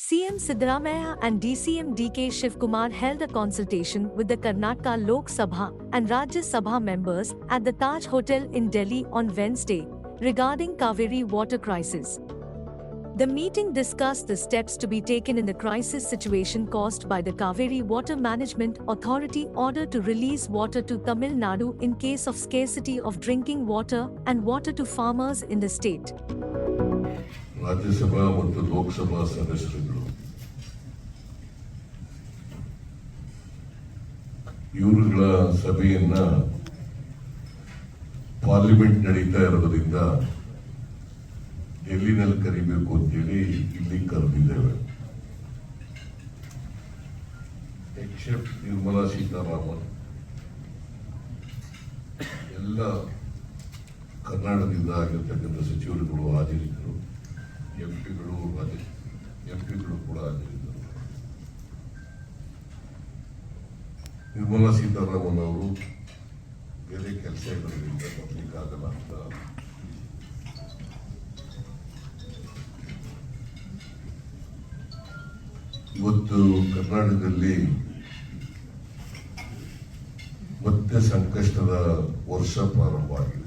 CM Siddaramaiah and DCM DK Shivkumar held a consultation with the Karnataka Lok Sabha and Rajya Sabha members at the Taj Hotel in Delhi on Wednesday regarding Cauvery water crisis. The meeting discussed the steps to be taken in the crisis situation caused by the Cauvery Water Management Authority order to release water to Tamilnadu in case of scarcity of drinking water and water to farmers in the state. Rajya Sabha ಮತ್ತು ಲೋಕಸಭಾ ಸದಸ್ಯರುಗಳು ಇವರುಗಳ ಸಭೆಯನ್ನ parliament ನಡೀತಾ ಇರೋದ್ರಿಂದ ಡೆಲ್ಲಿನಲ್ಲಿ ಕರಿಬೇಕು ಅಂತೇಳಿ ಇಲ್ಲಿ ಕರೆದಿದ್ದೇವೆ. Accept Nirmala Sitharaman ಎಲ್ಲ ಕರ್ನಾಟಕದಿಂದ ಆಗಿರ್ತಕ್ಕಂಥ ಸಚಿವರುಗಳು ಹಾಜರಿದ್ದರು, ಎಂಪಿಗಳು ಕೂಡ ಹಾಜರಿದ್ದರು. ನಿರ್ಮಲಾ ಸೀತಾರಾಮನ್ ಅವರು ಬೇರೆ ಕೆಲಸ ಇರೋದ್ರಿಂದ ಬರ್ಲಿಕ್ಕಾಗಲ್ಲ ಅಂತ ಇವತ್ತು ಕರ್ನಾಟಕದಲ್ಲಿ ಮತ್ತೆ ಸಂಕಷ್ಟದ ವರ್ಷ ಪ್ರಾರಂಭ ಆಗಿದೆ.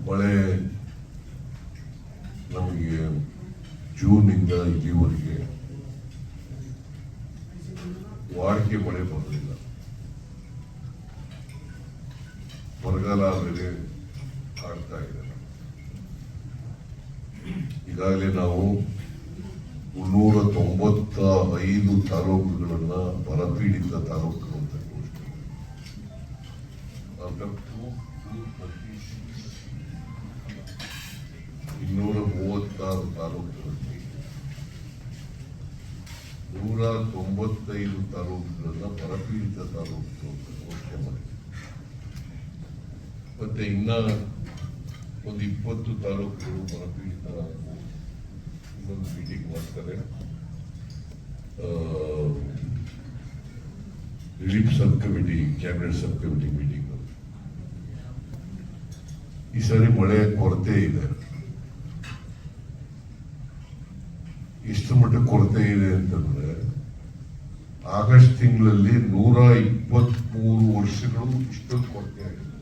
ಮಳೆ ನಮಗೆ ಜೂನ್ನಿಂದ ಇಲ್ಲಿವರೆಗೆ ವಾಡಿಕೆ ಮಳೆ ಬರಲಿಲ್ಲ. ಬರಗಾಲ ಬೇರೆ ಆಗ್ತಾ ಇದೆ. ಈಗಾಗಲೇ ನಾವು 395 ತಾಲೂಕುಗಳನ್ನ ಬರಪೀಡಿತ ತಾಲೂಕುಗಳು ಅಂತ ಘೋಷಣೆ. 236 ತಾಲೂಕುಗಳಲ್ಲಿ 195 ತಾಲೂಕುಗಳನ್ನ ಬರಪೀಡಿತ ತಾಲೂಕು ಅಂತ ಘೋಷಣೆ ಮಾಡಿದೆ. ಮತ್ತೆ ಇನ್ನ ಒಂದು 20 ತಾಲೂಕುಗಳು ಬರಪೀಡಿತ ಇನ್ನೊಂದು ಮೀಟಿಂಗ್ ಮಾಡ್ತಾರೆ. Relief sub committee, cabinet sub committee meeting. ಈ ಸಾರಿ ಮಳೆ ಕೊರತೆ ಇದೆ. ಎಷ್ಟು ಮಟ್ಟ ಕೊರತೆ ಇದೆ ಅಂತಂದ್ರೆ ಆಗಸ್ಟ್ ತಿಂಗಳಲ್ಲಿ 123 ವರ್ಷಗಳು ಇಷ್ಟೊಂದು ಕೊರತೆ ಆಗಿದೆ.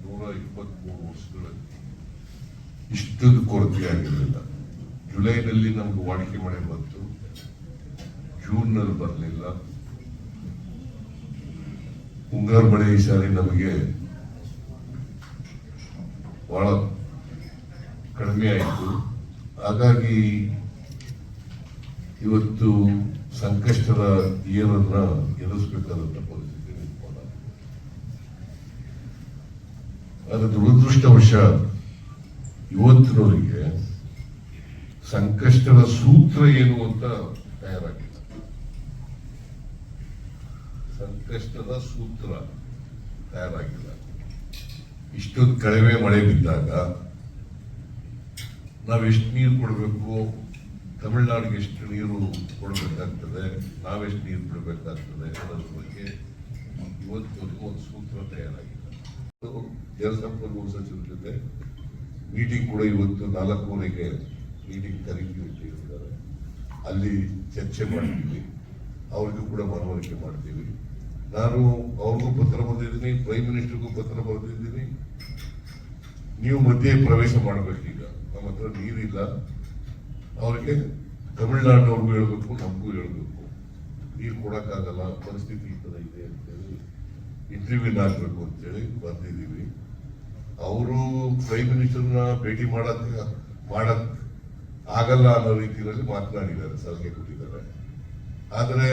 123 ವರ್ಷಗಳಲ್ಲಿ ಇಷ್ಟೊಂದು ಕೊರತೆ ಆಗಿರಲಿಲ್ಲ. ಜುಲೈನಲ್ಲಿ ನಮ್ಗೆ ವಾಡಿಕೆ ಮಳೆ ಬಂತು, ಜೂನ್ನಲ್ಲಿ ಬರಲಿಲ್ಲ. ಮುಂಗಾರು ಮಳೆ ಈ ಸಾರಿ ನಮಗೆ ಬಹಳ ಕಡಿಮೆ ಆಯಿತು. ಹಾಗಾಗಿ ಇವತ್ತು ಸಂಕಷ್ಟದ ಏರನ್ನ ಎದುರಿಸಬೇಕಾದಂತ ಪರಿಸ್ಥಿತಿ ನಿರ್ಮಾಣ. ಆದರೆ ದುರದೃಷ್ಟವಶ ಇವತ್ತಿನವರಿಗೆ ಸಂಕಷ್ಟದ ಸೂತ್ರ ಏನು ಅಂತ ತಯಾರಾಗಿಲ್ಲ. ಸಂಕಷ್ಟದ ಸೂತ್ರ ತಯಾರಾಗಿಲ್ಲ. ಇಷ್ಟೊಂದು ಕಡಿಮೆ ಮಳೆ ಬಿದ್ದಾಗ ನಾವೆಷ್ಟು ನೀರು ಕೊಡಬೇಕು, ತಮಿಳುನಾಡಿಗೆ ಎಷ್ಟು ನೀರು ಕೊಡಬೇಕಾಗ್ತದೆ, ನಾವೆಷ್ಟು ನೀರು ಬಿಡಬೇಕಾಗ್ತದೆ ಅನ್ನೋದ್ರ ಬಗ್ಗೆ ಇವತ್ತವರೆಗೂ ಒಂದು ಸೂತ್ರ ತಯಾರಾಗಿಲ್ಲ. ಜಲಸಂಪನ್ಮೂಲ ಸಚಿವರ ಜೊತೆ ಮೀಟಿಂಗ್ ಕೂಡ ಇವತ್ತು 4:30ಗೆ ಮೀಟಿಂಗ್ ಕರೀತಿದ್ದಾರೆ. ಅಲ್ಲಿ ಚರ್ಚೆ ಮಾಡ್ತೀವಿ, ಅವ್ರಿಗೂ ಕೂಡ ಮನವರಿಕೆ ಮಾಡ್ತೀವಿ. ನಾನು ಅವ್ರಿಗೂ ಪತ್ರ ಬರೆದಿದ್ದೀನಿ, ಪ್ರೈಮ್ ಮಿನಿಸ್ಟರ್ಗೂ ಪತ್ರ ಬರೆದಿದ್ದೀನಿ. ನೀವು ಮಧ್ಯೆ ಪ್ರವೇಶ ಮಾಡಬೇಕೀಗ. ನಮ್ಮ ಹತ್ರ ನೀರಿಲ್ಲ, ಅವರಿಗೆ ತಮಿಳುನಾಡಿನವ್ರಿಗೂ ಹೇಳ್ಬೇಕು, ನಮಗೂ ಹೇಳ್ಬೇಕು, ನೀರು ಕೊಡಕ್ಕಾಗಲ್ಲ, ಪರಿಸ್ಥಿತಿ ಈ ಥರ ಇದೆ ಅಂತೇಳಿ ಇಂಟರ್ವ್ಯೂನ್ ಆಗ್ಬೇಕು ಅಂತೇಳಿ ಬರ್ದಿದ್ದೀವಿ. ಅವರು ಪ್ರೈಮ್ ಮಿನಿಸ್ಟರ್ನ ಭೇಟಿ ಮಾಡಕ್ ಆಗಲ್ಲ ಅನ್ನೋ ರೀತಿಯಲ್ಲಿ ಮಾತನಾಡಿದ್ದಾರೆ, ಸಲಹೆ ಕೊಟ್ಟಿದ್ದಾರೆ. ಆದರೆ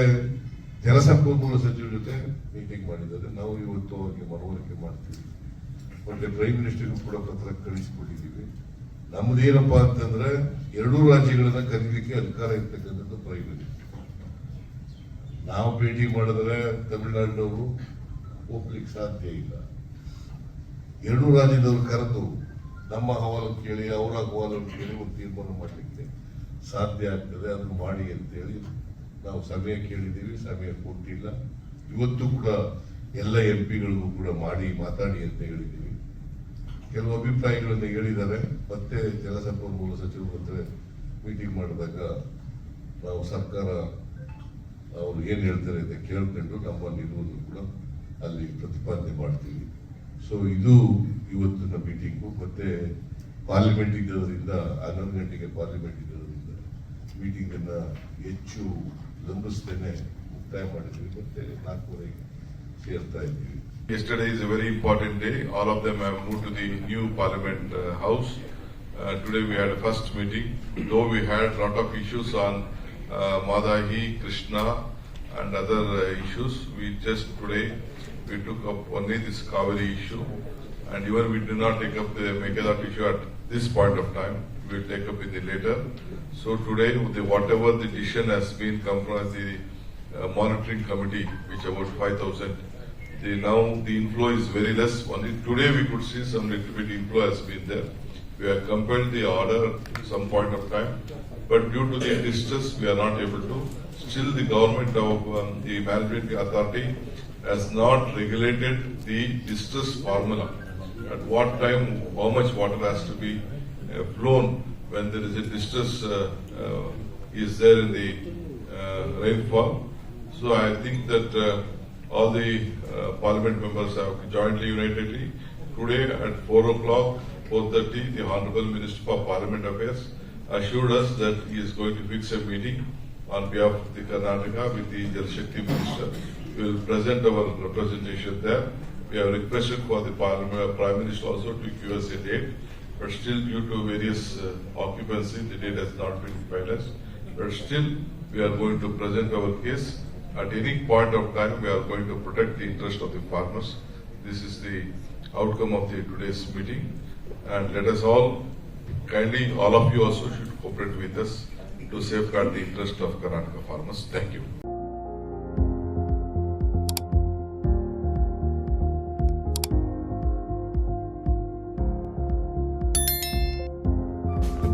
ಜಲಸಂಪನ್ಮೂಲ ಸಚಿವರ ಜೊತೆ ಮೀಟಿಂಗ್ ಮಾಡಿದ್ದಾರೆ. ನಾವು ಇವತ್ತು ಅವರಿಗೆ ಮನವರಿಕೆ ಮಾಡ್ತೀವಿ. ಮತ್ತೆ ಪ್ರೈಮ್ ಮಿನಿಸ್ಟರ್ಗೂ ಕೂಡ ಪತ್ರ ಕಳಿಸಿಕೊಟ್ಟಿದ್ದೀವಿ. ನಮ್ದೇನಪ್ಪಾ ಅಂತಂದ್ರೆ 2 ರಾಜ್ಯಗಳನ್ನ ಕರೀಲಿಕ್ಕೆ ಅಧಿಕಾರ ಇರ್ತಕ್ಕಂಥದ್ದು ಪ್ರೈಮ್ ಮಿನಿಸ್ಟರ್. ನಾವು ಭೇಟಿ ಮಾಡಿದ್ರೆ ತಮಿಳುನಾಡಿನವರು ಹೋಗ್ಲಿಕ್ಕೆ ಸಾಧ್ಯ ಇಲ್ಲ. 2 ರಾಜ್ಯದವರು ಕರೆದು ನಮ್ಮ ಅಹವಾಲು ಕೇಳಿ ಅವರ ಅಹವಾಲು ಕೇಳಿ ಒಂದು ತೀರ್ಮಾನ ಮಾಡಲಿಕ್ಕೆ ಸಾಧ್ಯ ಆಗ್ತದೆ. ಅದನ್ನು ಮಾಡಿ ಅಂತೇಳಿ ನಾವು ಸಮಯ ಕೇಳಿದ್ದೀವಿ, ಸಮಯ ಕೊಟ್ಟಿಲ್ಲ. ಇವತ್ತು ಕೂಡ ಎಲ್ಲ ಎಂಪಿಗಳಿಗೂ ಕೂಡ ಮಾತಾಡಿ ಅಂತ ಹೇಳಿದ್ದೀವಿ. ಕೆಲವು ಅಭಿಪ್ರಾಯಗಳನ್ನು ಹೇಳಿದ್ದಾರೆ. ಮತ್ತೆ ಜಲಸಂಪನ್ಮೂಲ ಸಚಿವರು ಹತ್ರ ಮೀಟಿಂಗ್ ಮಾಡಿದಾಗ ನಾವು ಸರ್ಕಾರ ಅವರು ಏನು ಹೇಳ್ತಾರೆ ಅಂತ ಕೇಳ್ಕೊಂಡು ನಮ್ಮ ನಿಲುವನ್ನು ಕೂಡ ಅಲ್ಲಿ ಪ್ರತಿಪಾದನೆ ಮಾಡ್ತೀವಿ. ಸೊ ಇದು ಇವತ್ತಿನ ಮೀಟಿಂಗು. ಮತ್ತೆ ಪಾರ್ಲಿಮೆಂಟ್ ಇದ್ದದರಿಂದ 11 ಗಂಟೆಗೆ ಪಾರ್ಲಿಮೆಂಟ್ ಇದ್ದದರಿಂದ ಮೀಟಿಂಗನ್ನು ಹೆಚ್ಚು ಲಂಬಿಸ್ತೇನೆ ಮುಕ್ತಾಯ ಮಾಡಿದ್ವಿ. ಮತ್ತೆ 4:30ಗೆ ಸೇರ್ತಾ ಇದ್ದೀವಿ. Yesterday is a very important day. All of them have moved to the new Parliament House. Today we had a first meeting. Though we had a lot of issues on Madahi, Krishna and other issues, we just today we took up only this Cauvery issue, and even we did not take up the Megadhat issue at this point of time. We will take up in the later. So today, whatever the decision has been come from the monitoring committee, which about 5,000. Now the inflow is very less. Only today we could see some little bit inflow has been there. We have compelled the order at some point of time, but due to the distress we are not able to. Still the government of the management authority has not regulated the distress formula. At what time, how much water has to be flown when there is a distress is there in the rainfall. So I think that all the Parliament members have jointly, unitedly, today at 4:30, the Honorable Minister for Parliament Affairs assured us that he is going to fix a meeting on behalf of the Karnataka with the Jal Shakti Minister. We will present our representation there. We have requested for the Prime Minister also to give us a date, but still due to various occupancy, the date has not been finalized. But still, we are going to present our case. At any point of time, we are going to protect the interest of the farmers. This is the outcome of today's meeting. And let us all, kindly, all of you also should cooperate with us to safeguard the interest of Karnataka farmers. Thank you.